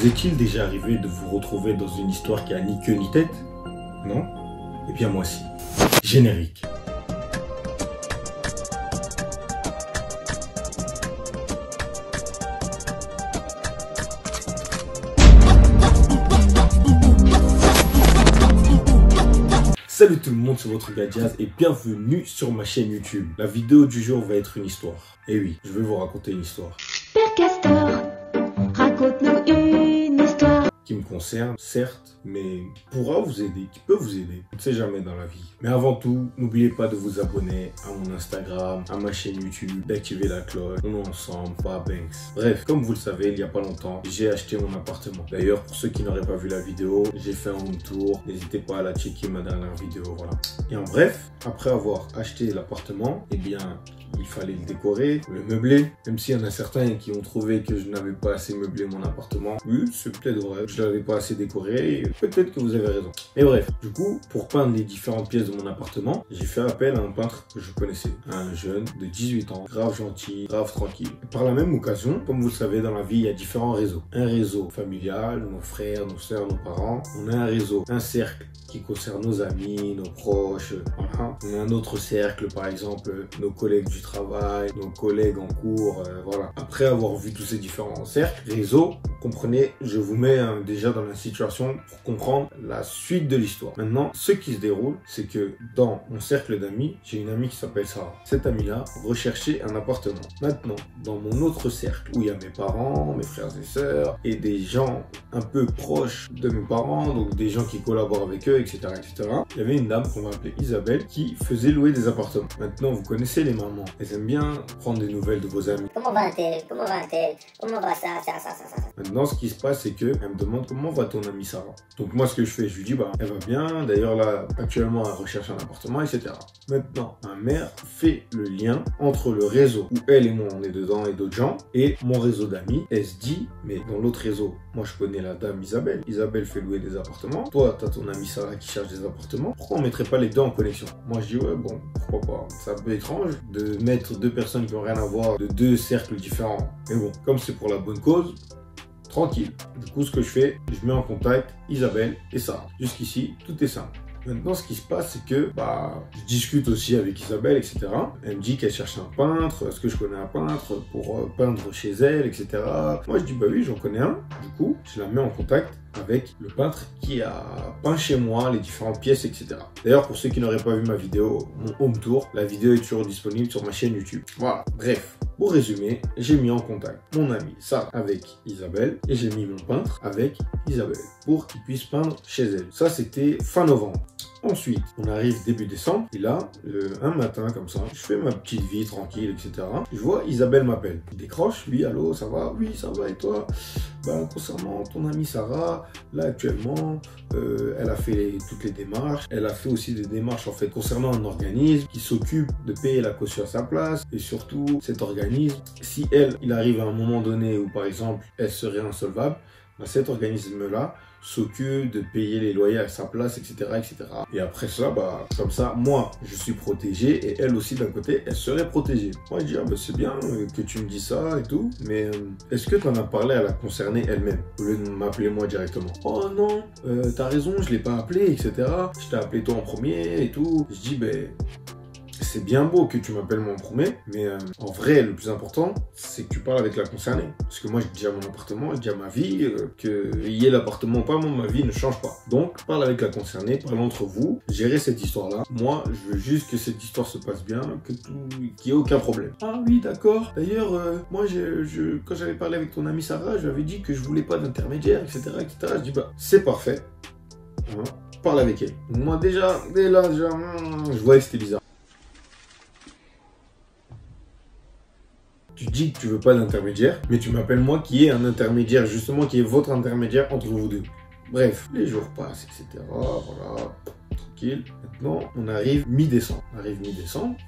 Vous est-il déjà arrivé de vous retrouver dans une histoire qui a ni queue ni tête? Non? Eh bien moi si. Générique. Salut tout le monde, c'est votre gars Jazz et bienvenue sur ma chaîne YouTube. La vidéo du jour va être une histoire. Et oui, je vais vous raconter une histoire. Père Castor, raconte-nous une histoire. Qui me concerne, certes, mais qui pourra vous aider, qui peut vous aider. On ne sait jamais dans la vie. Mais avant tout, n'oubliez pas de vous abonner à mon Instagram, à ma chaîne YouTube, d'activer la cloche. On est ensemble, pas Banks. Bref, comme vous le savez, il n'y a pas longtemps, j'ai acheté mon appartement. D'ailleurs, pour ceux qui n'auraient pas vu la vidéo, j'ai fait un home tour. N'hésitez pas à la checker, ma dernière vidéo, voilà. Et en bref, après avoir acheté l'appartement, eh bien, il fallait le décorer, le meubler. Même s'il y en a certains qui ont trouvé que je n'avais pas assez meublé mon appartement. Oui, c'est peut-être vrai. Je l'avais pas assez décoré. Peut-être que vous avez raison. Mais bref, du coup, pour peindre les différentes pièces de mon appartement, j'ai fait appel à un peintre que je connaissais. Un jeune de 18 ans, grave gentil, grave tranquille. Et par la même occasion, comme vous le savez, dans la vie, il y a différents réseaux. Un réseau familial, nos frères, nos sœurs, nos parents. On a un réseau, un cercle qui concerne nos amis, nos proches, voilà. On a un autre cercle, par exemple, nos collègues du travail, nos collègues en cours, voilà. Après avoir vu tous ces différents cercles, réseaux, comprenez, je vous mets déjà dans la situation pour comprendre la suite de l'histoire. Maintenant, ce qui se déroule, c'est que dans mon cercle d'amis, j'ai une amie qui s'appelle Sarah. Cette amie-là recherchait un appartement. Maintenant, dans mon autre cercle, où il y a mes parents, mes frères et sœurs, et des gens un peu proches de mes parents, donc des gens qui collaborent avec eux, etc., etc., il y avait une dame qu'on va appeler Isabelle qui faisait louer des appartements. Maintenant, vous connaissez les mamans. Elles aiment bien prendre des nouvelles de vos amis. Comment va-t-elle? Comment va-t-elle? Comment va ça? Maintenant, ce qui se passe, c'est que elle me demande comment va ton amie Sarah. Donc moi, ce que je fais, je lui dis, bah, elle va bien. D'ailleurs, là, actuellement, elle recherche un appartement, etc. Maintenant, ma mère fait le lien entre le réseau où elle et moi, on est dedans et d'autres gens, et mon réseau d'amis. Elle se dit, mais dans l'autre réseau, moi, je connais la dame Isabelle. Isabelle fait louer des appartements. Toi, t'as ton amie Sarah qui cherche des appartements. Pourquoi on mettrait pas les deux en connexion? Moi, je dis, ouais, bon, pourquoi pas. C'est un peu étrange de mettre deux personnes qui n'ont rien à voir de deux cercles différents. Mais bon, comme c'est pour la bonne cause, tranquille. Du coup, ce que je fais, je mets en contact Isabelle et Sarah. Jusqu'ici, tout est simple. Maintenant, ce qui se passe, c'est que je discute aussi avec Isabelle, etc. Elle me dit qu'elle cherche un peintre. Est-ce que je connais un peintre pour peindre chez elle, etc. Moi, je dis, bah oui, j'en connais un. Du coup, je la mets en contact avec le peintre qui a peint chez moi les différentes pièces, etc. D'ailleurs, pour ceux qui n'auraient pas vu ma vidéo, mon home tour, la vidéo est toujours disponible sur ma chaîne YouTube. Voilà, bref. Pour résumer, j'ai mis en contact mon ami Sarah avec Isabelle et j'ai mis mon peintre avec Isabelle pour qu'il puisse peindre chez elle. Ça, c'était fin novembre. Ensuite, on arrive début décembre et là, un matin comme ça, je fais ma petite vie tranquille, etc. Je vois Isabelle m'appelle. Je décroche, oui, allô, ça va? Oui, ça va et toi? Concernant ton amie Sarah, là actuellement, elle a fait toutes les démarches. Elle a fait aussi des démarches en fait concernant un organisme qui s'occupe de payer la caution à sa place. Et surtout, cet organisme, si il arrive à un moment donné où par exemple, elle serait insolvable, cet organisme-là s'occupe de payer les loyers à sa place, etc., etc. Et après ça, comme ça, moi, je suis protégé et elle aussi, d'un côté, elle serait protégée. Moi, je dis, c'est bien que tu me dis ça et tout, mais est-ce que tu en as parlé à la concernée elle-même, au lieu de m'appeler moi directement? Oh non, t'as raison, je l'ai pas appelé, etc. Je t'ai appelé toi en premier et tout. Je dis, c'est bien beau que tu m'appelles moi en premier, mais en vrai, le plus important, c'est que tu parles avec la concernée. Parce que moi, j'ai déjà mon appartement, j'ai déjà ma vie, qu'il y ait l'appartement ou pas, moi, ma vie ne change pas. Donc, parle avec la concernée, parle entre vous, gérez cette histoire-là. Moi, je veux juste que cette histoire se passe bien, qu'il n'y ait aucun problème. Ah oui, d'accord. D'ailleurs, moi, quand j'avais parlé avec ton amie Sarah, je lui avais dit que je voulais pas d'intermédiaire, etc., etc. Je dis, c'est parfait. Hein, parle avec elle. Moi, dès là, je voyais que c'était bizarre. Tu dis que tu veux pas d'intermédiaire, mais tu m'appelles moi qui est un intermédiaire, justement, qui est votre intermédiaire entre vous deux. Bref, les jours passent, etc. Voilà, tranquille. Maintenant, on arrive mi-décembre.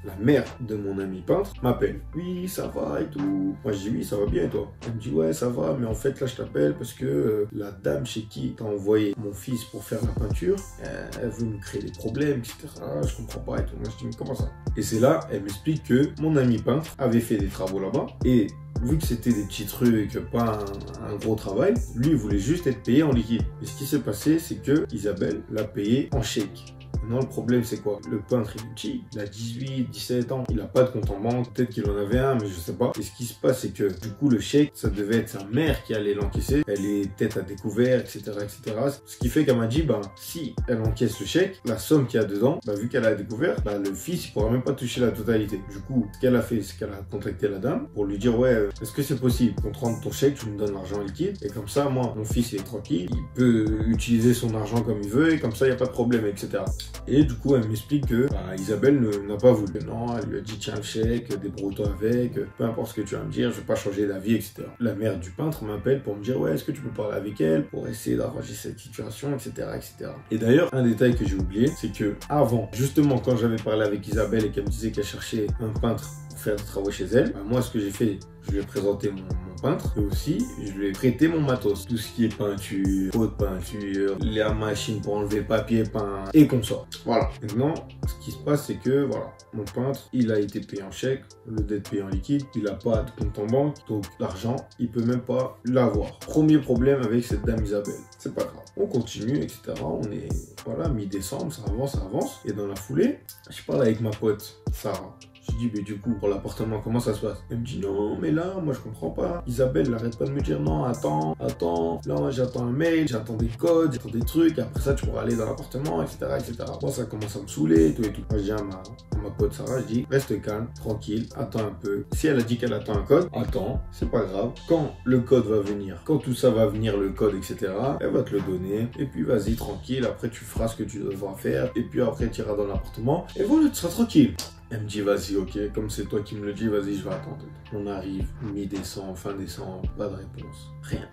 La mère de mon ami peintre m'appelle. Oui, ça va et tout. Moi, je dis oui, ça va bien et toi? Elle me dit ouais, ça va, mais en fait, là, je t'appelle parce que la dame chez qui t'as envoyé mon fils pour faire la peinture, elle veut me créer des problèmes, etc. Je comprends pas et tout. Moi, je dis mais comment ça? Et c'est là, elle m'explique que mon ami peintre avait fait des travaux là-bas et vu que c'était des petits trucs, pas un gros travail, lui, il voulait juste être payé en liquide. Et ce qui s'est passé, c'est que Isabelle l'a payé en chèque. Maintenant, le problème, c'est quoi? Le peintre, il est petit, il a 18, 17 ans, il n'a pas de compte en banque, peut-être qu'il en avait un, mais je sais pas. Et ce qui se passe, c'est que du coup, le chèque, ça devait être sa mère qui allait l'encaisser. Elle est tête à découvert, etc., etc. Ce qui fait qu'elle m'a dit, si elle encaisse le chèque, la somme qu'il y a dedans, vu qu'elle a découvert, le fils, il pourra même pas toucher la totalité. Du coup, ce qu'elle a fait, c'est qu'elle a contacté la dame pour lui dire, ouais, est-ce que c'est possible qu'on te rende ton chèque, tu me donnes l'argent liquide, et comme ça, moi, mon fils, il est tranquille, il peut utiliser son argent comme il veut, et comme ça, il n'y a pas de problème, etc. Et du coup, elle m'explique que Isabelle n'a pas voulu. Non, elle lui a dit, tiens le chèque, débrouille-toi avec, peu importe ce que tu vas me dire, je vais pas changer d'avis, etc. La mère du peintre m'appelle pour me dire, ouais, est-ce que tu peux parler avec elle pour essayer d'arranger cette situation, etc., etc. Et d'ailleurs, un détail que j'ai oublié, c'est que avant, justement, quand j'avais parlé avec Isabelle et qu'elle me disait qu'elle cherchait un peintre pour faire des travaux chez elle, moi, ce que j'ai fait, je lui ai présenté mon peintre et aussi je lui ai prêté mon matos, tout ce qui est peinture, haute peinture, la machine pour enlever le papier peint et consort. Voilà. Maintenant, ce qui se passe, c'est que voilà, mon peintre, il a été payé en chèque, au lieu d'être payé en liquide, il n'a pas de compte en banque, donc l'argent, il peut même pas l'avoir. Premier problème avec cette dame Isabelle, c'est pas grave. On continue, etc. On est, voilà, mi-décembre, ça avance. Et dans la foulée, je parle avec ma pote, Sarah. Je dis, mais du coup, pour l'appartement, comment ça se passe? Elle me dit, non, mais là, moi, je comprends pas. Isabelle, elle arrête pas de me dire, non, attends. Là, moi, j'attends un mail, j'attends des codes, j'attends des trucs. Après ça, tu pourras aller dans l'appartement, etc., etc. Moi, ça commence à me saouler, et tout. Moi, je dis à ma pote Sarah, je dis, reste calme, tranquille, attends un peu. Si elle a dit qu'elle attend un code, attends, c'est pas grave. Quand le code va venir, quand tout ça va venir, le code, etc., elle va te le donner. Et puis, vas-y, tranquille. Après, tu feras ce que tu devras faire. Et puis, après, tu iras dans l'appartement. Et voilà, tu seras tranquille. Elle me dit, vas-y, ok, comme c'est toi qui me le dis, vas-y, je vais attendre. On arrive, mi-décembre, fin décembre, pas de réponse, rien.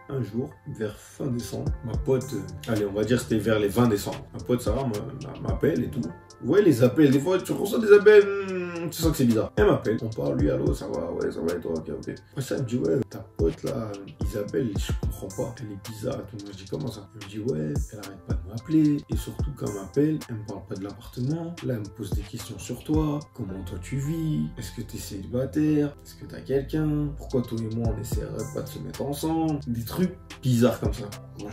Un jour, vers fin décembre, ma pote, allez, on va dire c'était vers les 20 décembre, ma pote Sarah m'appelle et tout. Vous voyez les appels, des fois tu reçois des appels, tu sens que c'est bizarre. Elle m'appelle, on parle, lui, allô, ça va, ouais, ça va et toi, ok. Après ça, elle me dit, ouais, ta pote là, Isabelle, je comprends pas, elle est bizarre et tout. Moi, je dis, comment ça? Elle me dit, ouais, elle arrête pas de m'appeler. Et surtout, quand elle m'appelle, elle me parle pas de l'appartement. Là, elle me pose des questions sur toi. Comment toi tu vis? Est-ce que t'es célibataire? Est-ce que t'as quelqu'un? Pourquoi toi et moi, on essaierait pas de se mettre ensemble? Des trucs bizarres comme ça. Moi,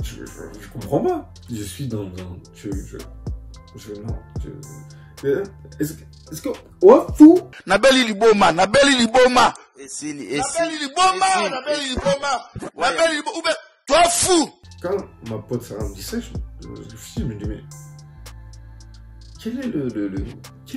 je comprends pas. Je suis dans est-ce que oh fou Nabeli liboma toi fou. Quand ma pote Sarah me dit ça, je me dis mais quel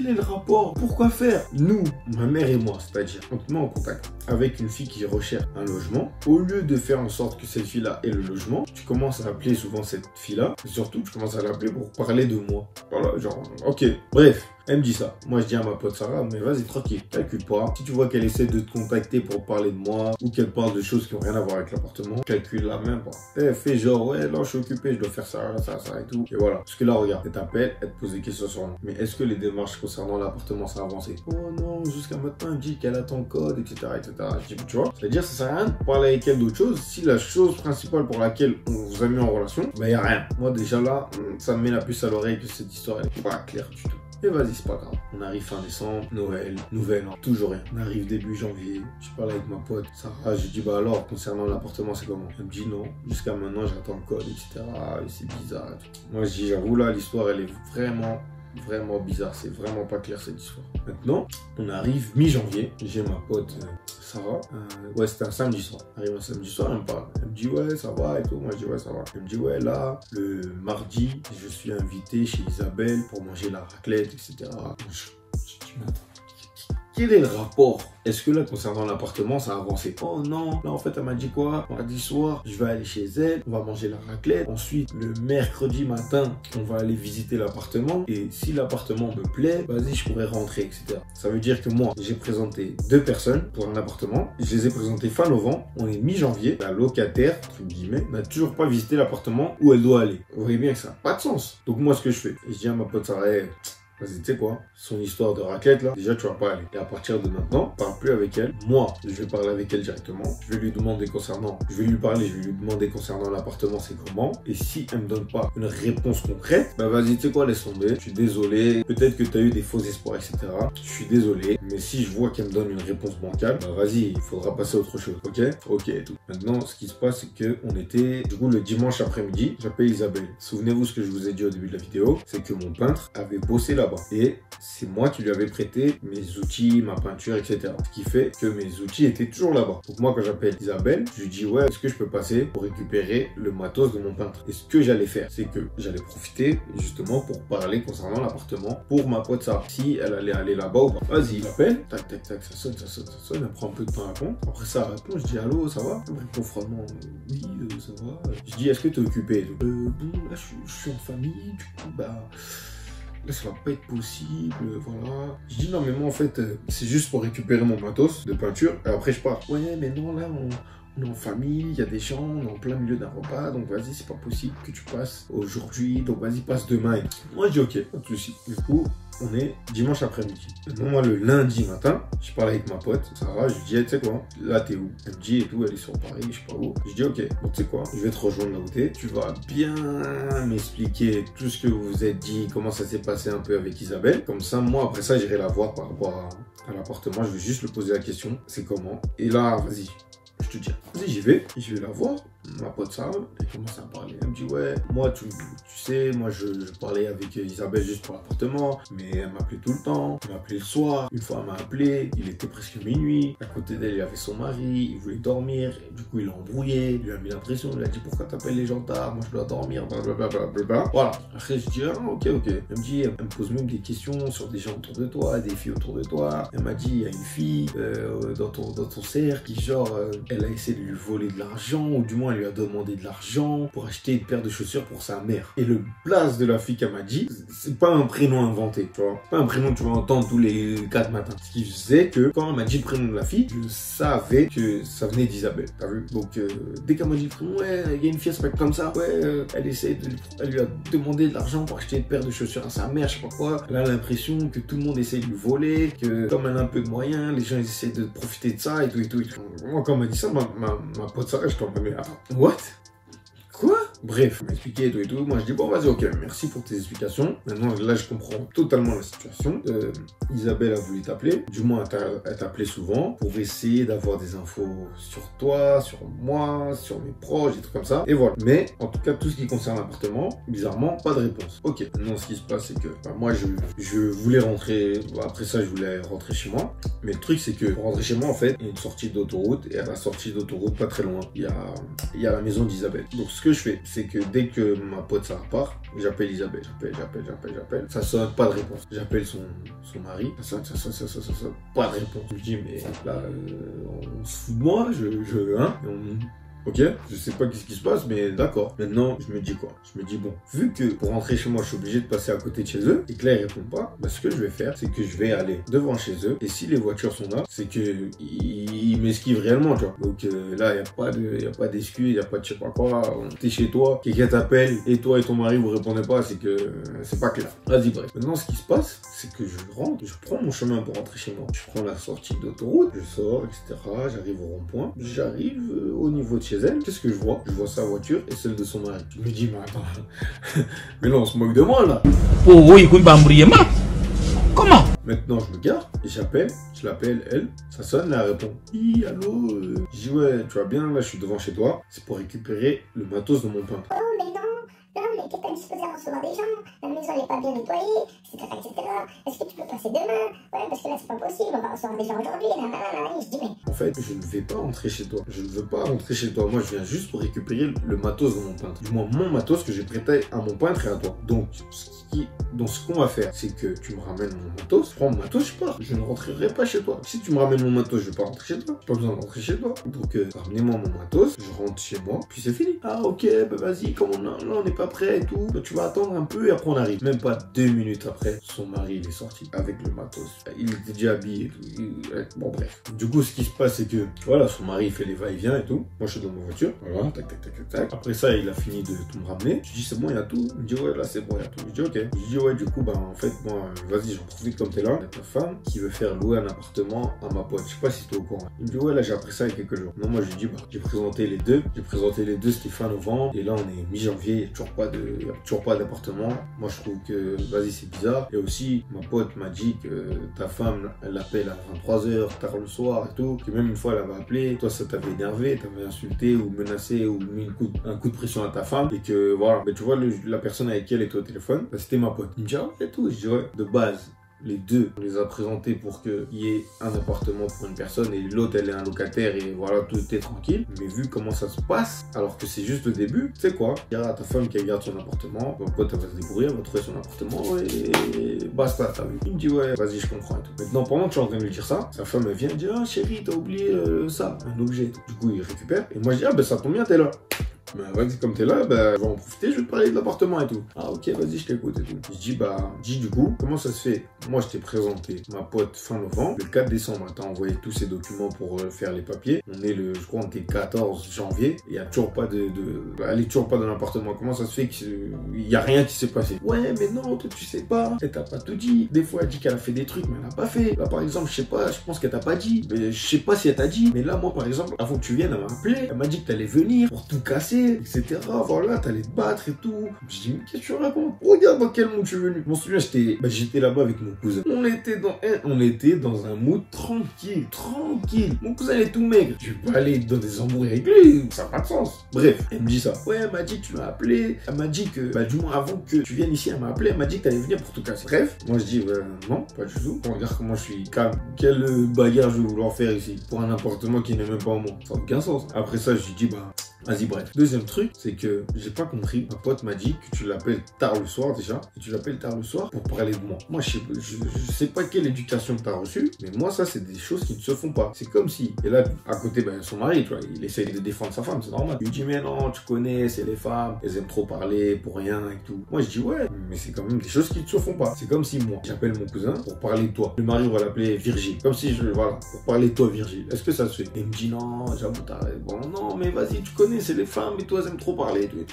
est le rapport? Pourquoi faire? Nous, ma mère et moi, c'est-à-dire, on te met en contact avec une fille qui recherche un logement. Au lieu de faire en sorte que cette fille-là ait le logement, tu commences à appeler souvent cette fille-là. Et surtout, tu commences à l'appeler pour parler de moi. Voilà, genre, ok. Bref, elle me dit ça. Moi, je dis à ma pote Sarah, mais vas-y, tranquille, calcule pas. Si tu vois qu'elle essaie de te contacter pour parler de moi, ou qu'elle parle de choses qui n'ont rien à voir avec l'appartement, calcule-la même pas. Elle fait genre, ouais, là, je suis occupé, je dois faire ça et tout. Et voilà. Parce que là, regarde, elle t'appelle, elle te pose des questions sur moi. Mais est-ce que les démarches concernant l'appartement, ça a avancé? Oh non, jusqu'à maintenant, elle dit qu'elle attend le code, etc., etc. Je dis, tu vois, c'est-à-dire, ça sert à rien de parler avec elle d'autre chose si la chose principale pour laquelle on vous a mis en relation, il y a rien. Moi, déjà là, ça me met la puce à l'oreille que cette histoire, elle est pas claire du tout. Et vas-y, c'est pas grave. On arrive fin décembre, Noël, nouvel an, toujours rien. On arrive début janvier, je parle avec ma pote Sarah, je dis, alors, concernant l'appartement, c'est comment? Elle me dit non, jusqu'à maintenant, j'attends le code, etc. Et c'est bizarre et tout. Moi, je dis, j'avoue, là, l'histoire, elle est vraiment bizarre, c'est vraiment pas clair cette histoire. Maintenant, on arrive mi-janvier, j'ai ma pote Sarah, ouais c'était un samedi soir, arrive un samedi soir, elle me parle, elle me dit ouais ça va et tout, moi je dis ouais ça va, elle me dit ouais là, le mardi, je suis invité chez Isabelle pour manger la raclette, etc. Je dis mais attends, quel est le rapport? Est-ce que là, concernant l'appartement, ça a avancé? Oh non, là en fait, elle m'a dit quoi? Mardi soir, je vais aller chez elle, on va manger la raclette. Ensuite, le mercredi matin, on va aller visiter l'appartement. Et si l'appartement me plaît, vas-y, je pourrais rentrer, etc. Ça veut dire que moi, j'ai présenté 2 personnes pour un appartement. Je les ai présentées fin novembre. On est mi-janvier. La locataire, entre guillemets, n'a toujours pas visité l'appartement où elle doit aller. Vous voyez bien que ça n'a pas de sens. Donc moi, ce que je fais, je dis à ma pote Sarah, vas-y, tu sais quoi, son histoire de raclette là, déjà tu vas pas aller. Et à partir de maintenant, parle plus avec elle. Moi, je vais parler avec elle directement. Je vais lui demander concernant, je vais lui demander concernant l'appartement, c'est comment. Et si elle me donne pas une réponse concrète, bah vas-y, tu sais quoi, laisse tomber. Je suis désolé. Peut-être que tu as eu des faux espoirs, etc. Je suis désolé. Mais si je vois qu'elle me donne une réponse bancale, bah vas-y, il faudra passer à autre chose. Ok? Ok et tout. Maintenant, ce qui se passe, c'est que on était, du coup, le dimanche après-midi, j'appelle Isabelle. Souvenez-vous ce que je vous ai dit au début de la vidéo, c'est que mon peintre avait bossé là-bas. Et c'est moi qui lui avais prêté mes outils, ma peinture, etc. Ce qui fait que mes outils étaient toujours là-bas. Donc moi, quand j'appelle Isabelle, je lui dis ouais, est-ce que je peux passer pour récupérer le matos de mon peintre? Et ce que j'allais faire, c'est que j'allais profiter justement pour parler concernant l'appartement pour ma pote Sarah. Si elle allait aller là-bas ou pas. Vas-y, il appelle, tac, tac, tac, ça sonne, elle prend un peu de temps à répondre. Après ça, elle répond, je dis allô, ça va? Elle me répond froidement, oui, ça va. Je dis, est-ce que tu es occupé? Bon, là, je suis en famille, du coup, bah... Là, ça va pas être possible, voilà. Je dis non, mais moi, en fait, c'est juste pour récupérer mon matos de peinture. Et après, je pars. Ouais, mais non, là, on est en famille, il y a des gens, on est en plein milieu d'un repas. Donc, vas-y, c'est pas possible que tu passes aujourd'hui. Donc, vas-y, passe demain. Moi, je dis ok, pas de souci. Du coup, on est dimanche après-midi. Moi, le lundi matin, je parle avec ma pote, Sarah, je lui dis, hey, tu sais quoi, là, t'es où? Elle me dit et tout, elle est sur Paris, je sais pas où. Je dis, ok, donc tu sais quoi, je vais te rejoindre là où t'es. Tu vas bien m'expliquer tout ce que vous vous êtes dit, comment ça s'est passé un peu avec Isabelle. Comme ça, moi, après ça, j'irai la voir par rapport à l'appartement. Je vais juste lui poser la question, c'est comment? Et là, vas-y. Je te dis, vas-y, j'y vais, je vais la voir. Ma pote Sarah, elle commence à parler. Elle me dit, ouais, moi, tu sais, moi, je parlais avec Isabelle juste pour l'appartement, mais elle m'appelait tout le temps. Elle m'appelait le soir. Une fois, elle m'a appelé, il était presque minuit. À côté d'elle, il y avait son mari, il voulait dormir. Du coup, il l'a embrouillé, il lui a mis la pression. Il a dit, pourquoi t'appelles les gens tard? Moi, je dois dormir, blablabla. Voilà. Après, je dis, ah, ok. Elle me dit, elle me pose même des questions sur des gens autour de toi, des filles autour de toi. Elle m'a dit, il y a une fille dans ton cercle qui, genre, elle a essayé de lui voler de l'argent, ou du moins, elle lui a demandé de l'argent pour acheter une paire de chaussures pour sa mère. Et le blaze de la fille qu'elle m'a dit, c'est pas un prénom inventé, tu vois. Pas un prénom que tu vas entendre tous les 4 matins. Ce qui faisait que quand elle m'a dit le prénom de la fille, je savais que ça venait d'Isabelle. T'as vu? Donc, dès qu'elle m'a dit le prénom, ouais, il y a une fille, elle s'appelle comme ça. Ouais, elle lui a demandé de l'argent pour acheter une paire de chaussures à sa mère, je sais pas quoi. Elle a l'impression que tout le monde essaie de lui voler, que comme elle a un peu de moyens, les gens essaient de profiter de ça et tout. Moi, quand elle m'a dit ça, ma pote Sarah, je t'en remets. What? Quoi? Bref, elle m'a expliqué et tout. Moi, je dis, bon, vas-y, ok, merci pour tes explications. Maintenant, là, je comprends totalement la situation. Isabelle a voulu t'appeler. Du moins, elle t'appelait souvent pour essayer d'avoir des infos sur toi, sur moi, sur mes proches, des trucs comme ça. Et voilà. Mais, en tout cas, tout ce qui concerne l'appartement, bizarrement, pas de réponse. Ok. Maintenant, ce qui se passe, c'est que moi, je voulais rentrer. Après ça, je voulais rentrer chez moi. Mais le truc, c'est que pour rentrer chez moi, en fait, il y a une sortie d'autoroute. Et à la sortie d'autoroute, pas très loin, il y a la maison d'Isabelle. Donc, ce que je fais, c'est que dès que ma pote ça part, j'appelle Isabelle. J'appelle. Ça sonne, pas de réponse. J'appelle son mari. Ça sonne, pas de réponse. Je me dis, mais là, on se fout de moi, Ok, je sais pas qu'est-ce qui se passe, mais d'accord. Maintenant, je me dis quoi? Je me dis, bon, vu que pour rentrer chez moi, je suis obligé de passer à côté de chez eux, et que là, ils répondent pas, bah, ce que je vais faire, c'est que je vais aller devant chez eux, et si les voitures sont là, c'est que ils m'esquivent réellement, tu vois. Donc là, il n'y a pas d'excuse, il n'y a pas de je sais pas quoi. T'es chez toi, quelqu'un t'appelle, et toi et ton mari, vous répondez pas, c'est que c'est pas clair. Vas-y, bref. Maintenant, ce qui se passe, c'est que je rentre, je prends mon chemin pour rentrer chez moi. Je prends la sortie d'autoroute, je sors, etc. J'arrive au rond-point, j'arrive au niveau de chez elle. Qu'est-ce que je vois? Je vois sa voiture et celle de son mari. Je me dis, mais attends, mais là on se moque de moi là. Oh oui, comment? Maintenant je me gare et je l'appelle elle, ça sonne, elle répond. Oui, allô. Je dis ouais, tu vas bien, là je suis devant chez toi, c'est pour récupérer le matos de mon peintre. Oh, mais mais t'es pas disposé à recevoir des gens, la maison elle est pas bien nettoyée, etc. Est-ce que tu peux passer demain? Ouais, parce que là c'est pas possible, on va recevoir des gens aujourd'hui, je dis mais... En fait, je ne vais pas rentrer chez toi. Je ne veux pas rentrer chez toi. Moi, je viens juste pour récupérer le matos de mon peintre. Du moins, mon matos que j'ai prêté à mon peintre et à toi. Donc, ce qu'on va faire, c'est que tu me ramènes mon matos, je prends mon matos, je pars. Je ne rentrerai pas chez toi. Si tu me ramènes mon matos, je vais pas rentrer chez toi. J'ai pas besoin de rentrer chez toi. Donc, ramenez-moi mon matos, je rentre chez moi, puis c'est fini. Ah, ok, bah vas-y, comme là, on n'est pas prêt. prêt et tout. Tu vas attendre un peu et après on arrive. Même pas 2 minutes après, son mari il est sorti avec le matos. Il était déjà habillé et tout. Bon bref. Du coup, ce qui se passe, c'est que voilà, son mari il fait les va-et-vient et tout. Moi je suis dans ma voiture. Voilà, tac, tac, tac, tac, tac. Après ça, il a fini de tout me ramener. Je dis c'est bon, il y a tout. Il me dit ouais, là c'est bon, il y a tout. Je dis ok. Je dis ouais, du coup, bah en fait, moi, vas-y, j'en profite comme t'es là. Il y a ta femme qui veut faire louer un appartement à ma pote. Je sais pas si t'es au courant. Il me dit ouais, là j'ai appris ça il y a quelques jours. Non, moi je lui dis bah, j'ai présenté les deux. C'était fin novembre. Et là on est mi-janvier. Il n'y a toujours pas d'appartement. Moi je trouve que vas-y, c'est bizarre. Et aussi, ma pote m'a dit que ta femme, elle l'appelle à 23h, tard le soir et tout. Que même une fois elle avait appelé. Toi ça t'avait énervé, t'avais insulté ou menacé ou mis un coup de pression à ta femme. Et que voilà. Mais tu vois, la personne avec qui elle était au téléphone, bah, c'était ma pote. Il me dit ah ouais, et tout. Je dis ouais, de base. Les deux, on les a présentés pour qu'il y ait un appartement pour une personne et l'autre, elle est un locataire et voilà, tout est tranquille. Mais vu comment ça se passe, alors que c'est juste le début, tu sais quoi, il y a ta femme qui garde son appartement, ton pote, elle va se débrouiller, elle va trouver son appartement et basta, t'as vu. Il me dit ouais, vas-y, je comprends et tout. Maintenant, pendant que je suis en train de lui dire ça, sa femme, elle vient et dit ah chérie, t'as oublié ça, un objet. Du coup, il récupère et moi, je dis ah ben ça tombe bien, t'es là. Bah vas-y, comme t'es là, bah on va en profiter, je vais te parler de l'appartement et tout. Ah ok, vas-y, je t'écoute et tout. Je dis bah, du coup, comment ça se fait? Moi je t'ai présenté ma pote fin novembre, le 4 décembre, t'as envoyé tous ces documents pour faire les papiers. On est je crois on était 14 janvier, et il n'y a toujours pas elle est toujours pas dans l'appartement. Comment ça se fait qu'il y a rien qui s'est passé? Ouais mais non, toi tu sais pas, elle t'a pas tout dit. Des fois elle dit qu'elle a fait des trucs mais elle a pas fait. Là par exemple, je sais pas, je pense qu'elle t'a pas dit. Mais je sais pas si elle t'a dit. Mais là moi par exemple, avant que tu viennes, elle m'a appelé, elle m'a dit que t'allais venir pour tout casser, etc. Voilà, t'allais te battre et tout. Je dis, mais qu'est-ce que tu racontes? Regarde dans quel mood je suis venu. Je m'en souviens, j'étais là-bas avec mon cousin. On était dans un mood tranquille. Mon cousin, il est tout maigre. Je vais pas aller dans des embrouilles avec lui. Ça n'a pas de sens. Bref, elle me dit ça. Ouais, elle m'a dit que tu m'as appelé. Elle m'a dit que, du moins avant que tu viennes ici, elle m'a appelé. Elle m'a dit que t'allais venir pour tout casser. Bref, moi je dis, non, pas du tout. Regarde comment je suis calme. Quelle bagarre je vais vouloir faire ici pour un appartement qui n'est même pas au monde. Ça n'a aucun sens. Après ça, je lui dis, vas-y, bref. Deuxième truc, c'est que j'ai pas compris. Ma pote m'a dit que tu l'appelles tard le soir déjà. Et tu l'appelles tard le soir pour parler de moi. Moi, je sais pas quelle éducation que t'as reçue. Mais moi, ça, c'est des choses qui ne se font pas. C'est comme si. Et là, à côté, son mari, tu vois, il essaye de défendre sa femme. C'est normal. Il lui dit, mais non, tu connais, c'est les femmes. Elles aiment trop parler pour rien et tout. Moi, je dis, ouais, mais c'est quand même des choses qui ne se font pas. C'est comme si moi, j'appelle mon cousin pour parler de toi. Le mari va l'appeler Virgile. Comme si voilà, pour parler de toi, Virgile. Est-ce que ça se fait? Et il me dit, non, j'avoue, bon, non, mais vas-y, tu connais, c'est les femmes et toi, elles aiment trop parler et tout.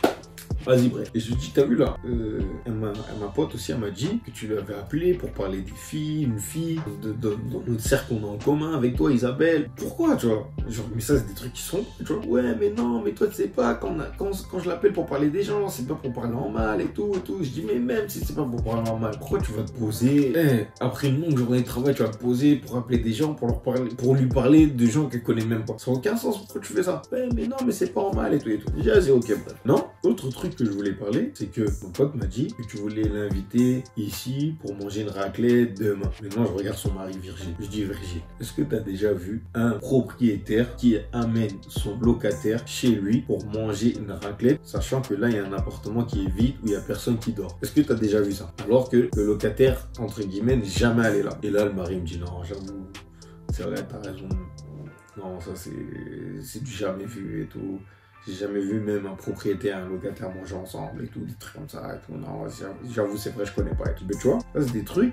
Vas-y, bref. Et je lui dis, t'as vu là, ma pote aussi, elle m'a dit que tu l'avais appelé pour parler des filles, une fille, dans notre cercle qu'on a en commun avec toi, Isabelle. Pourquoi, tu vois? Genre, mais ça, c'est des trucs qui sont, tu vois. Ouais, mais non, mais toi, tu sais pas, quand je l'appelle pour parler des gens, c'est pas pour parler en mal et tout. Je dis, mais même si c'est pas pour parler en mal, pourquoi tu vas te poser, après une longue journée de travail, tu vas te poser pour appeler des gens, pour lui parler de gens qu'elle connaît même pas. Ça n'a aucun sens, pourquoi tu fais ça? Ouais, mais non, mais c'est pas en mal et tout. Je dis, ah, c'est ok, bref. Non, autre truc que je voulais parler, c'est que mon pote m'a dit que tu voulais l'inviter ici pour manger une raclette demain. Maintenant, je regarde son mari Virgile. Je dis, Virgile, est-ce que tu as déjà vu un propriétaire qui amène son locataire chez lui pour manger une raclette, sachant que là, il y a un appartement qui est vide où il n'y a personne qui dort? Est-ce que tu as déjà vu ça? Alors que le locataire, entre guillemets, n'est jamais allé là. Et là, le mari me dit, non, j'avoue, c'est vrai, t'as raison. Non, ça, c'est du jamais vu et tout. J'ai jamais vu même un propriétaire et un locataire manger ensemble et tout, des trucs comme ça et tout. Non, j'avoue, c'est vrai, je connais pas et tout. Mais tu vois, ça c'est des trucs,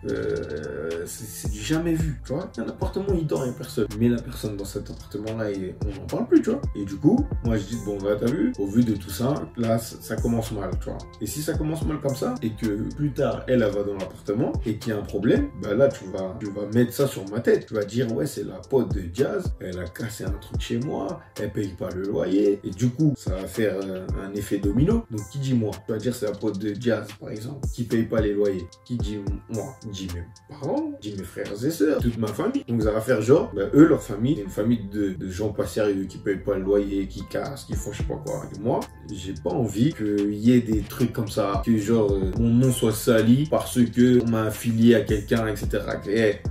c'est du jamais vu, tu vois. Il y a un appartement, il dort, il y a personne. Mais la personne dans cet appartement-là, on n'en parle plus, tu vois. Et du coup, moi je dis, bon, là, t'as vu, au vu de tout ça, là, ça commence mal, tu vois. Et si ça commence mal comme ça, et que plus tard, elle va dans l'appartement, et qu'il y a un problème, bah là, tu vas mettre ça sur ma tête. Tu vas dire, ouais, c'est la pote de Jazz, elle a cassé un truc chez moi, elle paye pas le loyer, et du coup, ça va faire un effet domino. Donc qui dit moi? Tu vas dire c'est la pote de Jazz par exemple qui paye pas les loyers. Qui dit moi? Dit mes parents, dit mes frères et sœurs, toute ma famille. Donc ça va faire genre, eux leur famille, c'est une famille de gens pas sérieux qui payent pas le loyer, qui cassent, qui font je sais pas quoi. Et moi, j'ai pas envie qu'il y ait des trucs comme ça, que genre mon nom soit sali parce que on m'a affilié à quelqu'un, etc.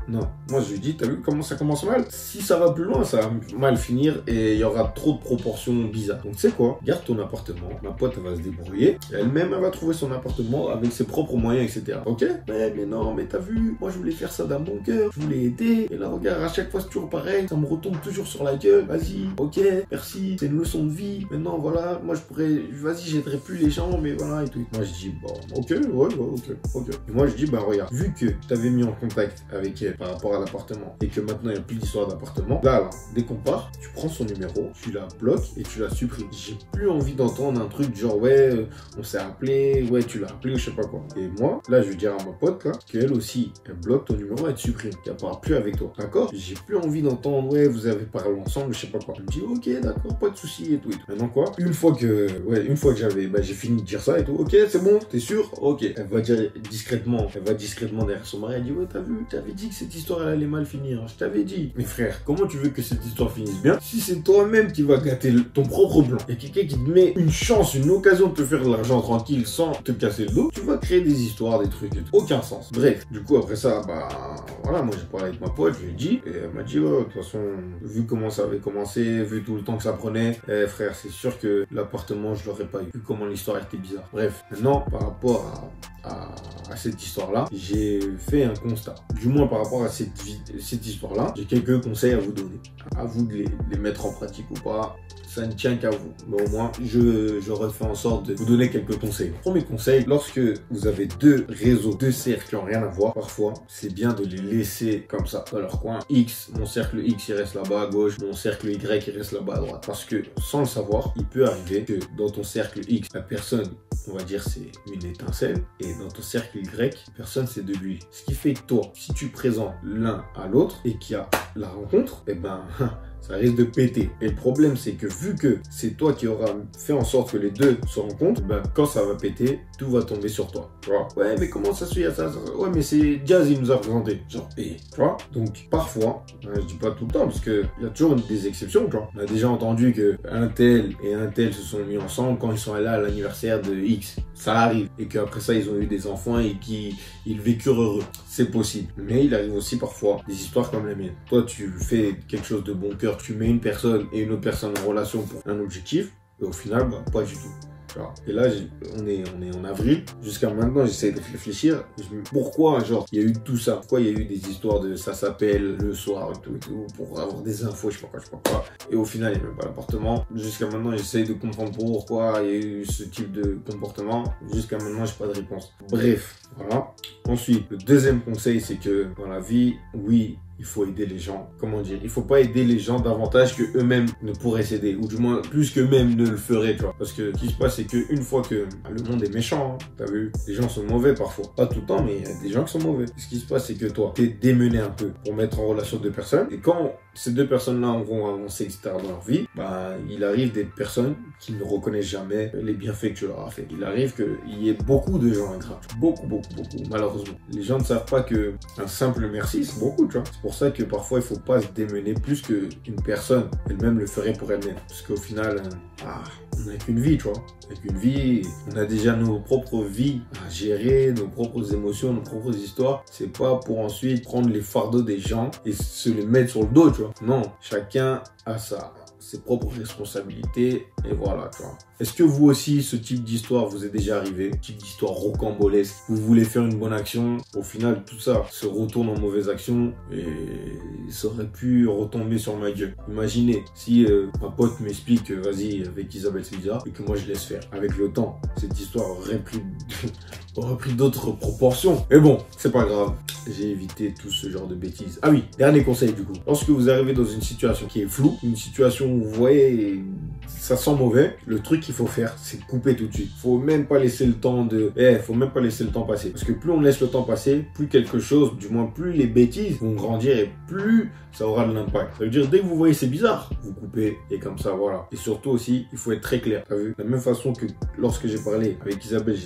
Non, moi je lui dis, t'as vu comment ça commence mal? Si ça va plus loin, ça va mal finir et il y aura trop de proportions bizarres. Donc tu sais quoi, garde ton appartement, ma pote elle va se débrouiller, elle-même elle va trouver son appartement avec ses propres moyens, etc. Ok? Mais non, mais t'as vu, moi je voulais faire ça d'un bon cœur, je voulais aider, et là regarde, à chaque fois c'est toujours pareil, ça me retombe toujours sur la gueule, vas-y, ok, merci, c'est une leçon de vie, maintenant voilà, moi je pourrais, vas-y, j'aiderai plus les gens, mais voilà, et tout. Moi je dis, bon, ok, ouais, ok. Et moi je dis, bah regarde, vu que je t'avais mis en contact avec elle par rapport à l'appartement, et que maintenant il n'y a plus d'histoire d'appartement, là, dès qu'on part, tu prends son numéro, tu la bloques et tu la supprimes. J'ai plus envie d'entendre un truc genre, ouais, on s'est appelé, ouais, tu l'as appelé, ou je sais pas quoi. Et moi, là, je vais dire à ma pote, là, qu'elle aussi, elle bloque ton numéro, elle te supprime, qu'elle parle plus avec toi. D'accord? J'ai plus envie d'entendre, ouais, vous avez parlé ensemble, je sais pas quoi. Elle me dit, ok, d'accord, pas de soucis et tout. Maintenant quoi? Une fois que j'avais, j'ai fini de dire ça et tout, ok, c'est bon, t'es sûr? Ok. Elle va dire discrètement, derrière son mari, elle dit, ouais, t'as vu, t'avais dit que cette histoire, elle allait mal finir, je t'avais dit. Mais frère, comment tu veux que cette histoire finisse bien si c'est toi-même qui va gâter ton propre plan? Et quelqu'un qui te met une chance, une occasion de te faire de l'argent tranquille sans te casser le dos, tu vas créer des histoires, des trucs et tout. Aucun sens. Bref, du coup, après ça, voilà, moi j'ai parlé avec ma pote, je lui ai dit, et elle m'a dit, oh, de toute façon, vu comment ça avait commencé, vu tout le temps que ça prenait, frère, c'est sûr que l'appartement, je l'aurais pas eu. Vu comment l'histoire était bizarre. Bref, maintenant, par rapport à cette histoire-là, j'ai fait un constat. Du moins par rapport à cette histoire-là, j'ai quelques conseils à vous donner. À vous de les mettre en pratique ou pas. Ça ne tient qu'à vous. Mais au moins, j'aurais fait en sorte de vous donner quelques conseils. Premier conseil, lorsque vous avez deux réseaux, deux cercles qui n'ont rien à voir, parfois, c'est bien de les laisser comme ça, dans leur coin. X, mon cercle X, il reste là-bas à gauche, mon cercle Y, il reste là-bas à droite. Parce que, sans le savoir, il peut arriver que dans ton cercle X, la personne, on va dire, c'est une étincelle, et dans ton cercle Y, personne, c'est de l'huile. Ce qui fait que toi, si tu présentes l'un à l'autre, et qu'il y a la rencontre, eh ben, ça risque de péter. Et le problème, c'est que vu que c'est toi qui auras fait en sorte que les deux se rencontrent, ben, quand ça va péter, tout va tomber sur toi. Tu vois? Ouais, mais comment ça se fait ça? Ouais, mais c'est Jazz, il nous a présenté. Genre, tu vois? Donc, parfois, je dis pas tout le temps, parce qu'il y a toujours des exceptions, tu vois. On a déjà entendu que un tel et un tel se sont mis ensemble quand ils sont allés à l'anniversaire de X. Ça arrive. Et qu'après ça, ils ont eu des enfants et qu'ils vécurent heureux. C'est possible. Mais il arrive aussi parfois des histoires comme la mienne. Toi, tu fais quelque chose de bon cœur, tu mets une personne et une autre personne en relation pour un objectif, et au final, pas du tout. Et là, on est en avril. Jusqu'à maintenant, j'essaie de réfléchir. Pourquoi, genre, il y a eu tout ça? Pourquoi il y a eu des histoires de ça s'appelle le soir et tout, pour avoir des infos, je sais pas quoi. Et au final, il n'y a même pas l'appartement. Jusqu'à maintenant, j'essaie de comprendre pourquoi il y a eu ce type de comportement. Jusqu'à maintenant, j'ai pas de réponse. Bref, voilà. Ensuite, le deuxième conseil, c'est que dans la vie, oui, il faut aider les gens. Comment dire? Il faut pas aider les gens davantage que eux-mêmes ne pourraient s'aider. Ou du moins, plus qu'eux-mêmes ne le feraient, tu vois. Parce que ce qui se passe, c'est qu'une fois que le monde est méchant, hein, t'as vu, les gens sont mauvais parfois. Pas tout le temps, mais il y a des gens qui sont mauvais. Ce qui se passe, c'est que toi, t'es démené un peu pour mettre en relation deux personnes. Et quand ces deux personnes-là vont avancer, etc. dans leur vie, il arrive des personnes qui ne reconnaissent jamais les bienfaits que tu leur as fait. Il arrive qu'il y ait beaucoup de gens ingrats. Beaucoup, malheureusement. Les gens ne savent pas que un simple merci, c'est beaucoup, tu vois. C'est pour ça que parfois, il faut pas se démener plus qu'une personne elle-même le ferait pour elle-même. Parce qu'au final, on n'a qu'une vie, tu vois. Avec une vie, on a déjà nos propres vies à gérer, nos propres émotions, nos propres histoires. C'est pas pour ensuite prendre les fardeaux des gens et se les mettre sur le dos, tu vois. Non, chacun a ses propres responsabilités et voilà, tu vois. Est-ce que vous aussi, ce type d'histoire vous est déjà arrivé? Ce type d'histoire rocambolesque. Vous voulez faire une bonne action, au final, tout ça se retourne en mauvaise action et ça aurait pu retomber sur ma gueule. Imaginez si ma pote m'explique, vas-y, avec Isabelle c'est bizarre, et que moi je laisse faire. Avec le temps, cette histoire aurait pris d'autres proportions. Mais bon, c'est pas grave. J'ai évité tout ce genre de bêtises. Ah oui, dernier conseil du coup. Lorsque vous arrivez dans une situation qui est floue, une situation où vous voyez, ça sent mauvais, le truc qu'il faut faire, c'est couper tout de suite. Faut même pas laisser le temps faut même pas laisser le temps passer. Parce que plus on laisse le temps passer, plus quelque chose, du moins plus les bêtises vont grandir et plus ça aura de l'impact. Ça veut dire, dès que vous voyez c'est bizarre, vous coupez et comme ça, voilà. Et surtout aussi, il faut être très clair. T'as vu? De la même façon que lorsque j'ai parlé avec Isabelle,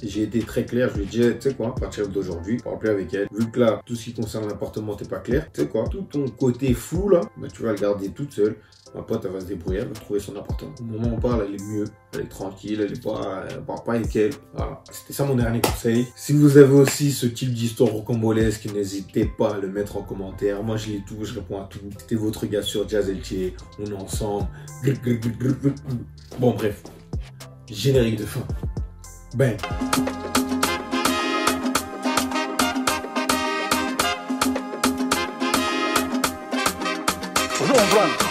j'ai été très clair. Je lui ai dit, tu sais quoi, à partir d'aujourd'hui, pour rappeler avec elle, vu que là, tout ce qui concerne l'appartement, t'es pas clair, tu sais quoi, tout ton côté flou là, tu vas le garder toute seule. Ma pote, elle va se débrouiller, elle va trouver son appartement. Au moment où on parle, elle est mieux, elle est tranquille, elle part pas avec elle. Voilà. C'était ça mon dernier conseil. Si vous avez aussi ce type d'histoire rocambolesque, n'hésitez pas à le mettre en commentaire. Moi, je lis tout, je réponds à tout. T'es votre gars sur Jazz Eltier, on est ensemble. Bon, bref. Générique de fin. Ben. João Branco.